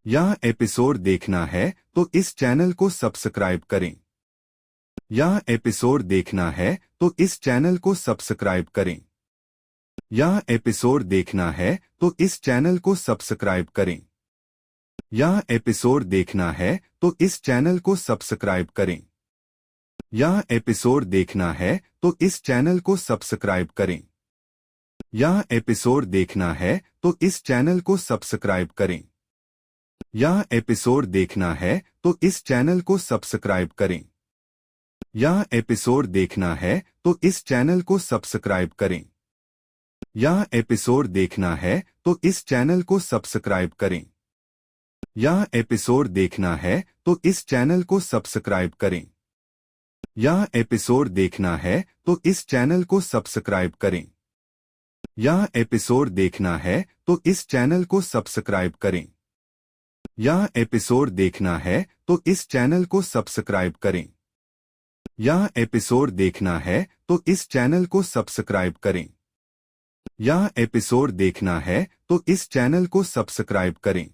यह एपिसोड देखना है तो इस चैनल को सब्सक्राइब करें। यह एपिसोड देखना है तो इस चैनल को सब्सक्राइब करें। यह एपिसोड देखना है तो इस चैनल को सब्सक्राइब करें। यह एपिसोड देखना है तो इस चैनल को सब्सक्राइब करें। यह एपिसोड देखना है तो इस चैनल को सब्सक्राइब करें। यह एपिसोड देखना है तो इस चैनल को सब्सक्राइब करें। यह एपिसोड देखना है तो इस चैनल को सब्सक्राइब करें। यह एपिसोड देखना है तो इस चैनल को सब्सक्राइब करें। यह एपिसोड देखना है तो इस चैनल को सब्सक्राइब करें। यह एपिसोड देखना है तो इस चैनल को सब्सक्राइब करें। यह एपिसोड देखना है तो इस चैनल को सब्सक्राइब करें। यह एपिसोड देखना है तो इस चैनल को सब्सक्राइब करें। यह एपिसोड देखना है तो इस चैनल को सब्सक्राइब करें। यह एपिसोड देखना है तो इस चैनल को सब्सक्राइब करें। यह एपिसोड देखना है तो इस चैनल को सब्सक्राइब करें।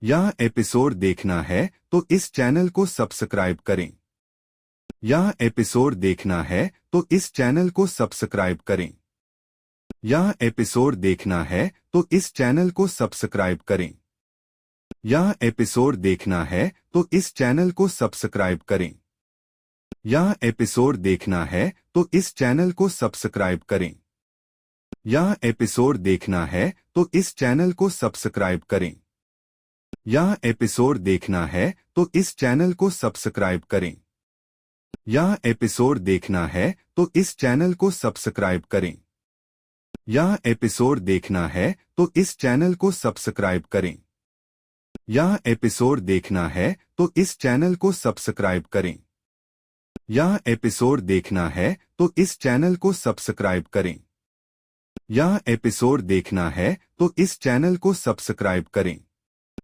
यह एपिसोड देखना है तो इस चैनल को सब्सक्राइब करें। यह एपिसोड देखना है तो इस चैनल को सब्सक्राइब करें। यह एपिसोड देखना है तो इस चैनल को सब्सक्राइब करें। यह एपिसोड देखना है तो इस चैनल को सब्सक्राइब करें। यह एपिसोड देखना है तो इस चैनल को सब्सक्राइब करें। यह एपिसोड देखना है तो इस चैनल को सब्सक्राइब करें। यह एपिसोड देखना है तो इस चैनल को सब्सक्राइब करें। यह एपिसोड देखना है तो इस चैनल को सब्सक्राइब करें। यह एपिसोड देखना है तो इस चैनल को सब्सक्राइब करें। यह एपिसोड देखना है तो इस चैनल को सब्सक्राइब करें। यह एपिसोड देखना है तो इस चैनल को सब्सक्राइब करें। यह एपिसोड देखना है तो इस चैनल को सब्सक्राइब करें।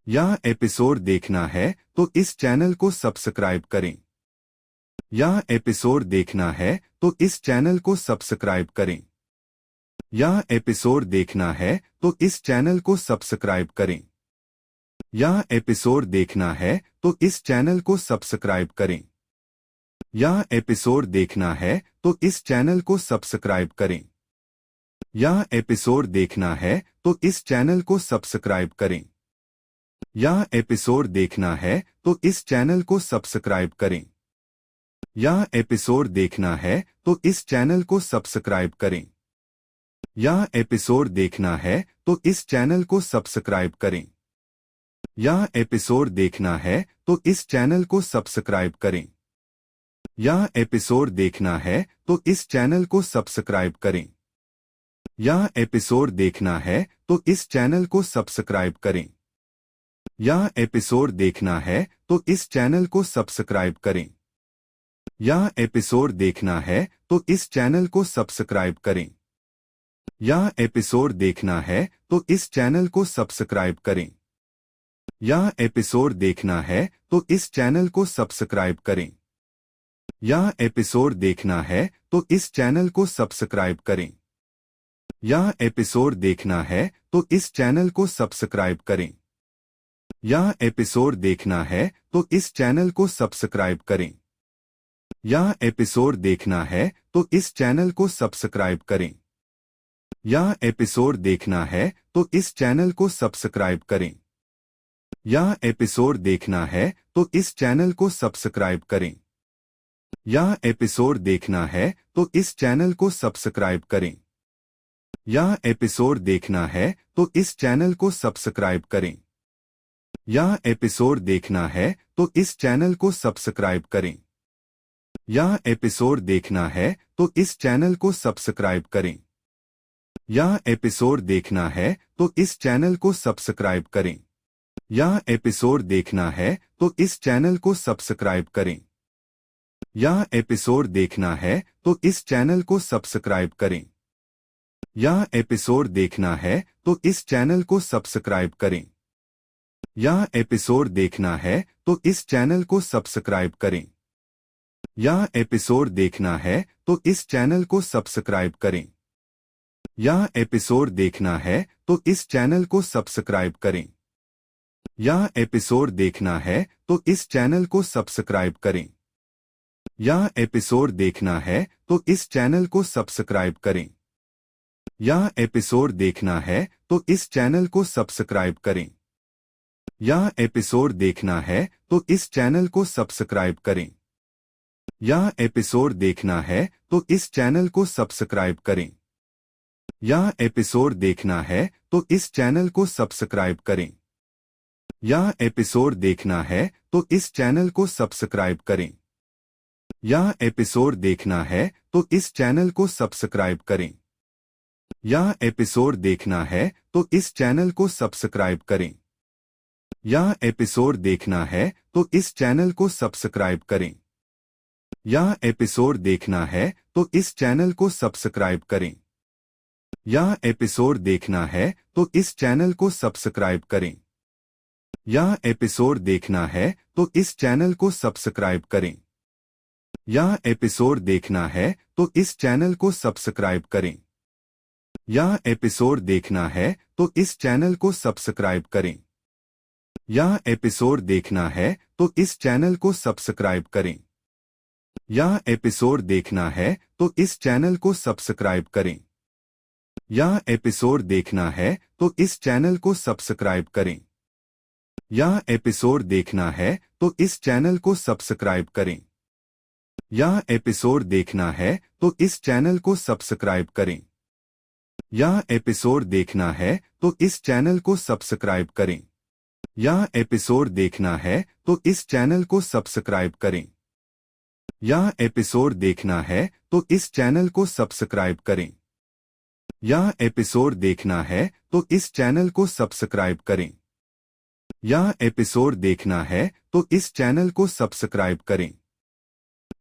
यह एपिसोड देखना है तो इस चैनल को सब्सक्राइब करें। यह एपिसोड देखना है तो इस चैनल को सब्सक्राइब करें। यह एपिसोड देखना है तो इस चैनल को सब्सक्राइब करें। यह एपिसोड देखना है तो इस चैनल को सब्सक्राइब करें। यह एपिसोड देखना है तो इस चैनल को सब्सक्राइब करें। यह एपिसोड देखना है तो इस चैनल को सब्सक्राइब करें। यह एपिसोड देखना है तो इस चैनल को सब्सक्राइब करें। यह एपिसोड देखना है तो इस चैनल को सब्सक्राइब करें। यह एपिसोड देखना है तो इस चैनल को सब्सक्राइब करें। यह एपिसोड देखना है तो इस चैनल को सब्सक्राइब करें। यह एपिसोड देखना है तो इस चैनल को सब्सक्राइब करें। यह एपिसोड देखना है तो इस चैनल को सब्सक्राइब करें। यह एपिसोड देखना है तो इस चैनल को सब्सक्राइब करें। यह एपिसोड देखना है तो इस चैनल को सब्सक्राइब करें। यह एपिसोड देखना है तो इस चैनल को सब्सक्राइब करें। यह एपिसोड देखना है तो इस चैनल को सब्सक्राइब करें। यह एपिसोड देखना है तो इस चैनल को सब्सक्राइब करें। यह एपिसोड देखना है तो इस चैनल को सब्सक्राइब करें। यह एपिसोड देखना है तो इस चैनल को सब्सक्राइब करें। यह एपिसोड देखना है तो इस चैनल को सब्सक्राइब करें। यह एपिसोड देखना है तो इस चैनल को सब्सक्राइब करें। यह एपिसोड देखना है तो इस चैनल को सब्सक्राइब करें। यह एपिसोड देखना है तो इस चैनल को सब्सक्राइब करें। यह एपिसोड देखना है तो इस चैनल को सब्सक्राइब करें। यह एपिसोड देखना है तो इस चैनल को सब्सक्राइब करें। यह एपिसोड देखना है तो इस चैनल को सब्सक्राइब करें। यह एपिसोड देखना है तो इस चैनल को सब्सक्राइब करें। यह एपिसोड देखना है तो इस चैनल को सब्सक्राइब करें। यह एपिसोड देखना है तो इस चैनल को सब्सक्राइब करें। यह एपिसोड देखना है तो इस चैनल को सब्सक्राइब करें। यह एपिसोड देखना है तो इस चैनल को सब्सक्राइब करें। यह एपिसोड देखना है तो इस चैनल को सब्सक्राइब करें। यह एपिसोड देखना है तो इस चैनल को सब्सक्राइब करें। यह एपिसोड देखना है तो इस चैनल को सब्सक्राइब करें। यह एपिसोड देखना है तो इस चैनल को सब्सक्राइब करें। यह एपिसोड देखना है तो इस चैनल को सब्सक्राइब करें। यह एपिसोड देखना है तो इस चैनल को सब्सक्राइब करें। यह एपिसोड देखना है तो इस चैनल को सब्सक्राइब करें। यह एपिसोड देखना है तो इस चैनल को सब्सक्राइब करें। यह एपिसोड देखना है तो इस चैनल को सब्सक्राइब करें। यह एपिसोड देखना है तो इस चैनल को सब्सक्राइब करें। यह एपिसोड देखना है तो इस चैनल को सब्सक्राइब करें। यह एपिसोड देखना है तो इस चैनल को सब्सक्राइब करें। यह एपिसोड देखना है तो इस चैनल को सब्सक्राइब करें। यह एपिसोड देखना है तो इस चैनल को सब्सक्राइब करें। यह एपिसोड देखना है तो इस चैनल को सब्सक्राइब करें। यह एपिसोड देखना है तो इस चैनल को सब्सक्राइब करें। यह एपिसोड देखना है तो इस चैनल को सब्सक्राइब करें। यह एपिसोड देखना है तो इस चैनल को सब्सक्राइब करें। यह एपिसोड देखना है तो इस चैनल को सब्सक्राइब करें। यह एपिसोड देखना है तो इस चैनल को सब्सक्राइब करें। यह एपिसोड देखना है तो इस चैनल को सब्सक्राइब करें। यह एपिसोड देखना है तो इस चैनल को सब्सक्राइब करें। यह एपिसोड देखना है तो इस चैनल को सब्सक्राइब करें। यह एपिसोड देखना है तो इस चैनल को सब्सक्राइब करें। यह एपिसोड देखना है तो इस चैनल को सब्सक्राइब करें। यह एपिसोड देखना है तो इस चैनल को सब्सक्राइब करें। यह एपिसोड देखना है तो इस चैनल को सब्सक्राइब करें।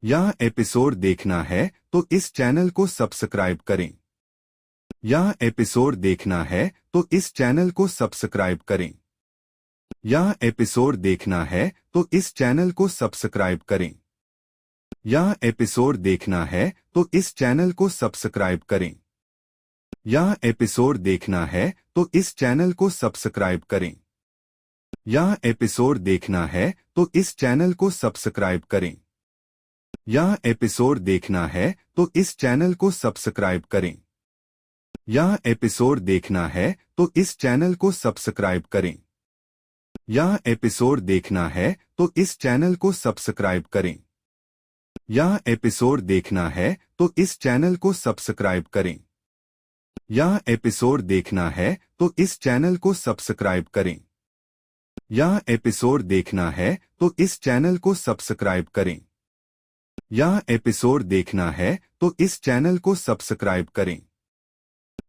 यह एपिसोड देखना है तो इस चैनल को सब्सक्राइब करें। यह एपिसोड देखना है तो इस चैनल को सब्सक्राइब करें। यह एपिसोड देखना है तो इस चैनल को सब्सक्राइब करें। यह एपिसोड देखना है तो इस चैनल को सब्सक्राइब करें। यह एपिसोड देखना है तो इस चैनल को सब्सक्राइब करें। यह एपिसोड देखना है तो इस चैनल को सब्सक्राइब करें। यह एपिसोड देखना है तो इस चैनल को सब्सक्राइब करें। यह एपिसोड देखना है तो इस चैनल को सब्सक्राइब करें। यह एपिसोड देखना है तो इस चैनल को सब्सक्राइब करें। यह एपिसोड देखना है तो इस चैनल को सब्सक्राइब करें। यह एपिसोड देखना है तो इस चैनल को सब्सक्राइब करें। यह एपिसोड देखना है तो इस चैनल को सब्सक्राइब करें। यह एपिसोड देखना है तो इस चैनल को सब्सक्राइब करें।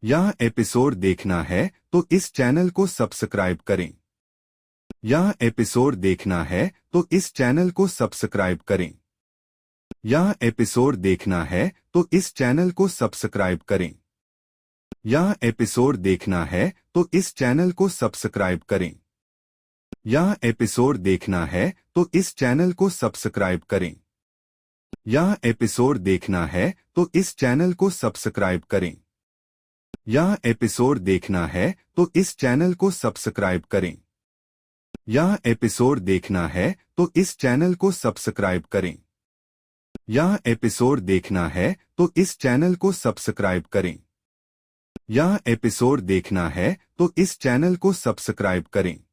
यह एपिसोड देखना है तो इस चैनल को सब्सक्राइब करें। यह एपिसोड देखना है तो इस चैनल को सब्सक्राइब करें। यह एपिसोड देखना है तो इस चैनल को सब्सक्राइब करें। यह एपिसोड देखना है तो इस चैनल को सब्सक्राइब करें। यह एपिसोड देखना है तो इस चैनल को सब्सक्राइब करें। यह एपिसोड देखना है तो इस चैनल को सब्सक्राइब करें। यह एपिसोड देखना है तो इस चैनल को सब्सक्राइब करें। यह एपिसोड देखना है तो इस चैनल को सब्सक्राइब करें। यह एपिसोड देखना है तो इस चैनल को सब्सक्राइब करें। यह एपिसोड देखना है तो इस चैनल को सब्सक्राइब करें।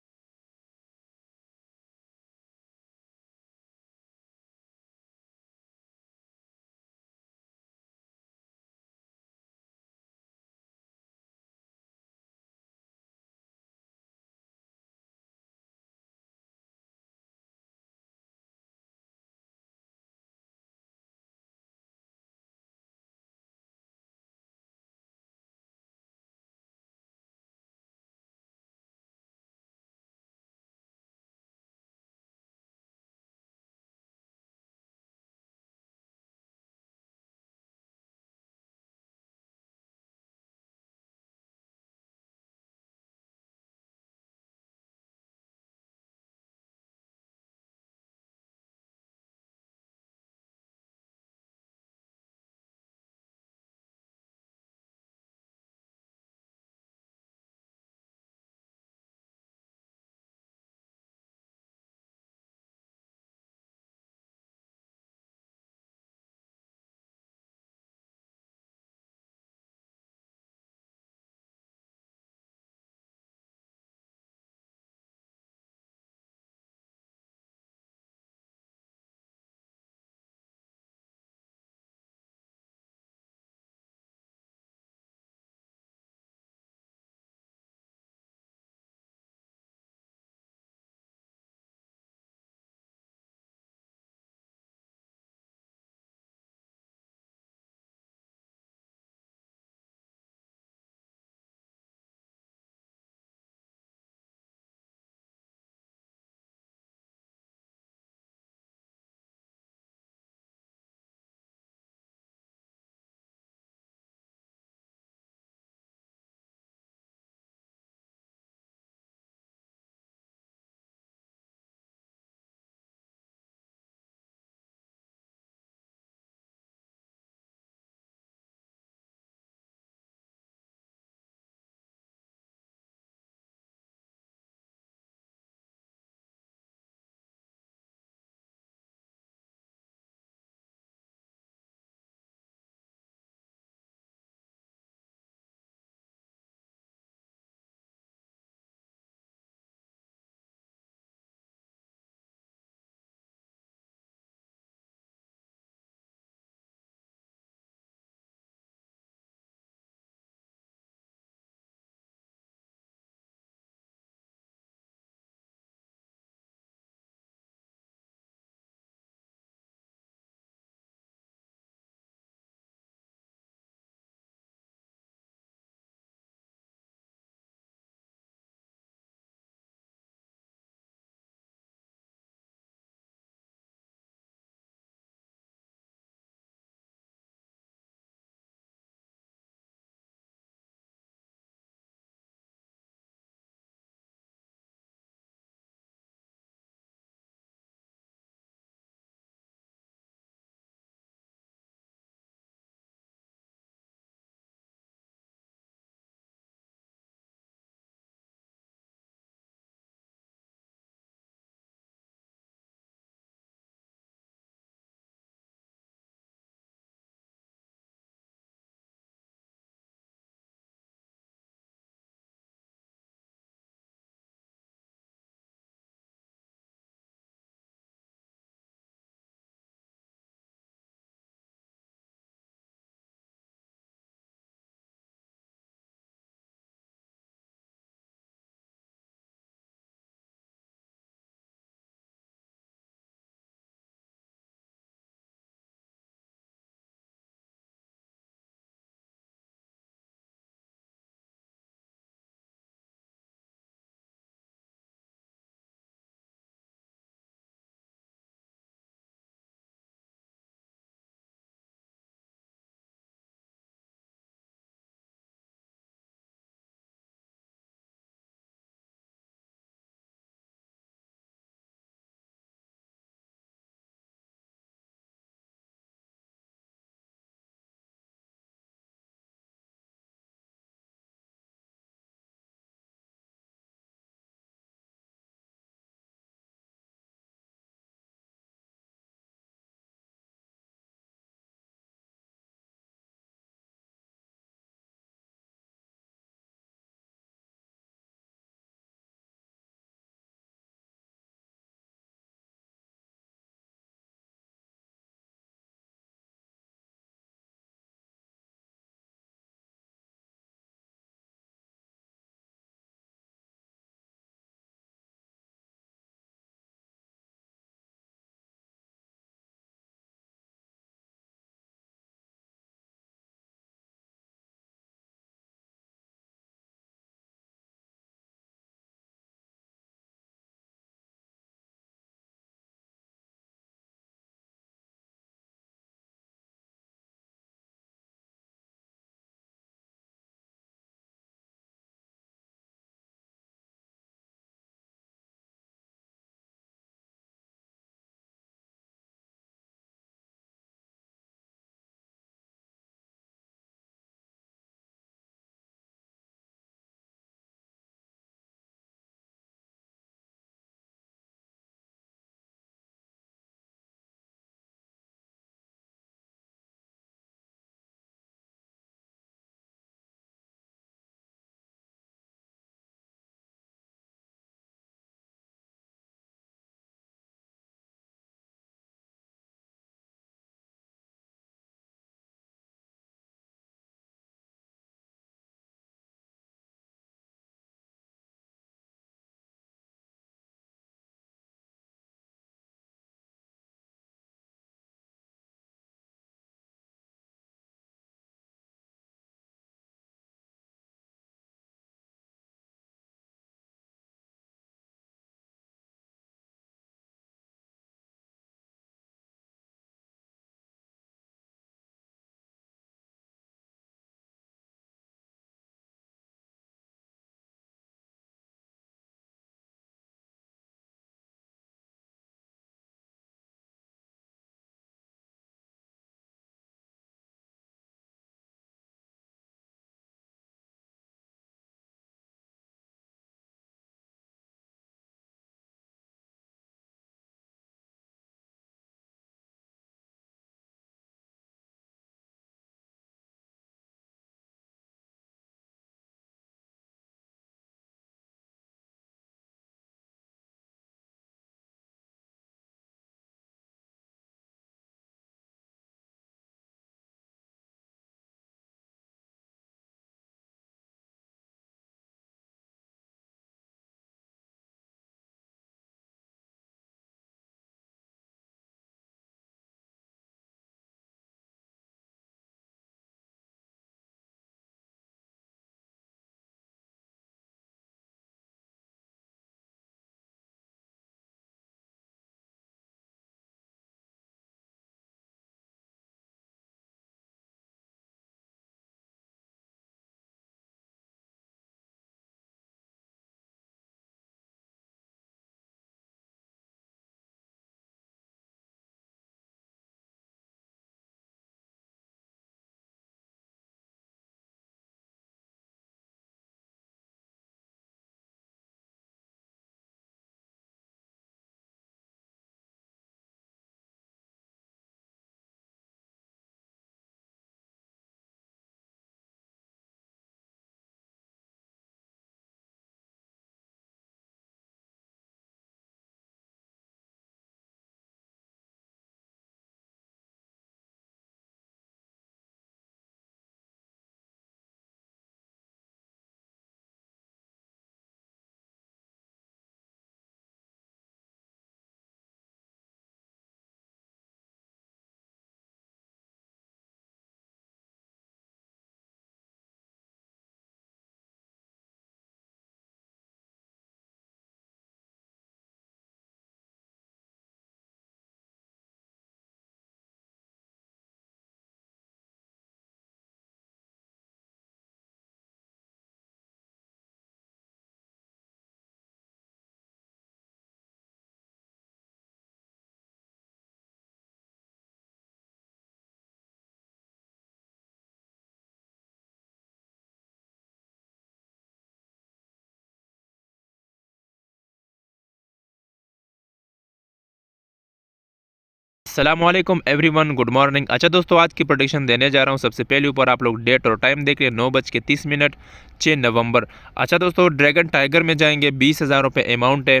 अस्सलामुअलैकुम एवरीवन, गुड मॉर्निंग। अच्छा दोस्तों, आज की प्रेडिक्शन देने जा रहा हूँ। सबसे पहले ऊपर आप लोग डेट और टाइम देख रहे हैं, 9:30 6 नवंबर। अच्छा दोस्तों, ड्रैगन टाइगर में जाएंगे, 20,000 रुपये अमाउंट है।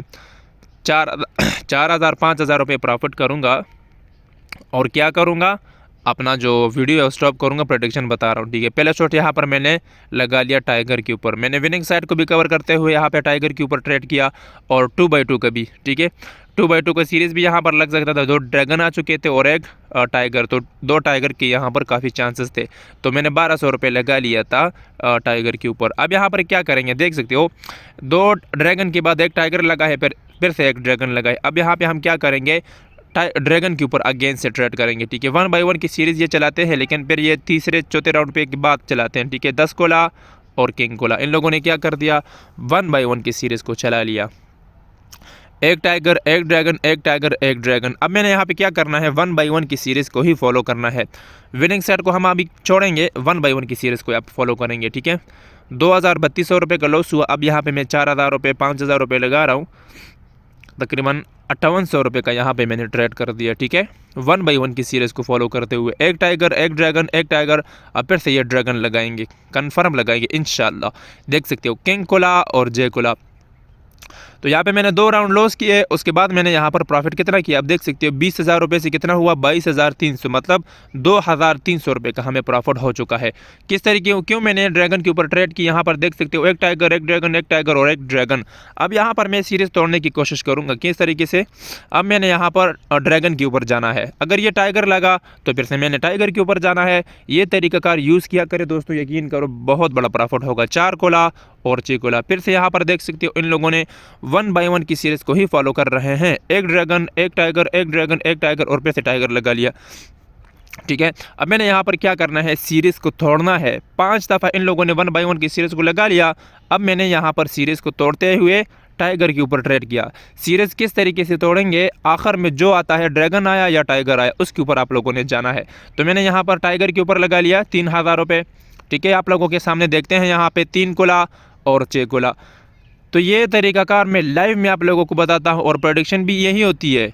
4,000 5,000 रुपये प्रॉफिट करूँगा। और क्या करूँगा, अपना जो वीडियो है स्टॉप करूँगा, प्रेडिक्शन बता रहा हूँ, ठीक है। पहला शॉट यहाँ पर मैंने लगा लिया टाइगर के ऊपर। मैंने विनिंग साइड को भी कवर करते हुए यहाँ पे टाइगर के ऊपर ट्रेड किया, और 2x2 का भी, ठीक है। 2x2 का सीरीज़ भी यहाँ पर लग सकता था। 2 ड्रैगन आ चुके थे और एक टाइगर, तो 2 टाइगर के यहाँ पर काफ़ी चांसेस थे। तो मैंने 1200 रुपये लगा लिया था टाइगर के ऊपर। अब यहाँ पर क्या करेंगे, देख सकते हो, 2 ड्रैगन के बाद एक टाइगर लगा है, फिर से एक ड्रैगन लगा है। अब यहाँ पर हम क्या करेंगे, ड्रैगन के ऊपर अगेंस्ट से ट्रेड करेंगे, ठीक है। 1x1 की सीरीज़ ये चलाते हैं, लेकिन फिर ये तीसरे चौथे राउंड पे के बाद चलाते हैं, ठीक है। 10 कोला और किंग कोला, इन लोगों ने क्या कर दिया, 1x1 की सीरीज़ को चला लिया। एक टाइगर, एक ड्रैगन, एक टाइगर, एक ड्रैगन। अब मैंने यहाँ पे क्या करना है, 1x1 की सीरीज़ को ही फॉलो करना है। विनिंग सेट को हम अभी छोड़ेंगे, 1x1 की सीरीज़ को आप फॉलो करेंगे, ठीक है। 2,3200 रुपये का लॉस हुआ। अब यहाँ पे मैं 4,000 रुपये 5,000 रुपये लगा रहा हूँ, तकरीबन 5800 रुपये का यहाँ पे मैंने ट्रेड कर दिया, ठीक है। 1x1 की सीरीज़ को फॉलो करते हुए एक टाइगर, एक ड्रैगन, एक टाइगर। अब फिर से ये ड्रैगन लगाएंगे, कन्फर्म लगाएंगे इंशाल्लाह। देख सकते हो, किंग कोला और जे कोला। तो यहाँ पे मैंने 2 राउंड लॉस किए, उसके बाद मैंने यहाँ पर प्रॉफिट कितना किया, अब देख सकते हो, 20,000 रुपये से कितना हुआ, 22,300, मतलब 2,300 रुपये का हमें प्रॉफिट हो चुका है। किस तरीके, क्यों मैंने ड्रैगन के ऊपर ट्रेड की, यहाँ पर देख सकते हो, एक टाइगर, एक ड्रैगन, एक टाइगर और एक ड्रैगन। अब यहाँ पर मैं सीरीज़ तोड़ने की कोशिश करूँगा, किस तरीके से। अब मैंने यहाँ पर ड्रैगन के ऊपर जाना है, अगर ये टाइगर लगा तो फिर से मैंने टाइगर के ऊपर जाना है। ये तरीकाकार यूज़ किया करे दोस्तों, यकीन करो बहुत बड़ा प्रॉफिट होगा। 4 कोला और 6 कोला। फिर से यहाँ पर देख सकते हो, इन लोगों ने 1x1 की सीरीज़ को ही फॉलो कर रहे हैं। एक ड्रैगन, एक टाइगर, एक ड्रैगन, एक टाइगर और फिर से टाइगर लगा लिया, ठीक है। अब मैंने यहाँ पर क्या करना है, सीरीज़ को तोड़ना है। 5 दफ़ा इन लोगों ने 1x1 की सीरीज़ को लगा लिया। अब मैंने यहाँ पर सीरीज़ को तोड़ते हुए टाइगर के ऊपर ट्रेड किया। सीरीज़ किस तरीके से तोड़ेंगे, आखिर में जो आता है, ड्रैगन आया या टाइगर आया, उसके ऊपर आप लोगों ने जाना है। तो मैंने यहाँ पर टाइगर के ऊपर लगा लिया 3,000 रुपये, ठीक है। आप लोगों के सामने देखते हैं यहाँ पे 3 कोला और 6 कोला। तो ये तरीकाकार मैं लाइव में आप लोगों को बताता हूँ, और प्रेडिक्शन भी यही होती है,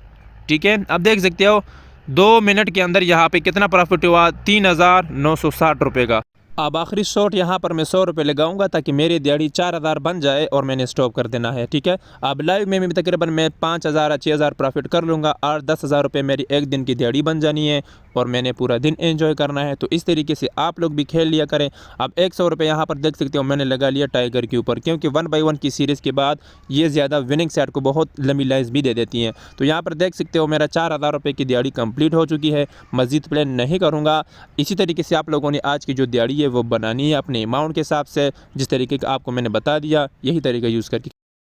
ठीक है। अब देख सकते हो, 2 मिनट के अंदर यहाँ पे कितना प्रॉफिट हुआ, 3,960 रुपये का। अब आखिरी शॉट यहाँ पर मैं 100 रुपये लगाऊंगा, ताकि मेरी दिहाड़ी 4,000 बन जाए और मैंने स्टॉप कर देना है, ठीक है। अब लाइव में भी तकरीबन मैं 5,000 6,000 प्रॉफिट कर लूँगा, और 10,000 रुपये मेरी एक दिन की दिहाड़ी बन जानी है, और मैंने पूरा दिन एंजॉय करना है। तो इस तरीके से आप लोग भी खेल लिया करें। अब 100 रुपये यहाँ पर देख सकते हो, मैंने लगा लिया टाइगर के ऊपर, क्योंकि 1x1 की सीरीज़ के बाद ये ज़्यादा विनिंग सेट को बहुत लंबी लाइज भी दे देती हैं। तो यहाँ पर देख सकते हो, मेरा 4,000 रुपये की दिहाड़ी कंप्लीट हो चुकी है। मज़ीद प्लान नहीं करूँगा। इसी तरीके से आप लोगों ने आज की जो दिहाड़ी है वो बनानी है अपने अमाउंट के हिसाब से, जिस तरीके का आपको मैंने बता दिया, यही तरीका यूज़ करके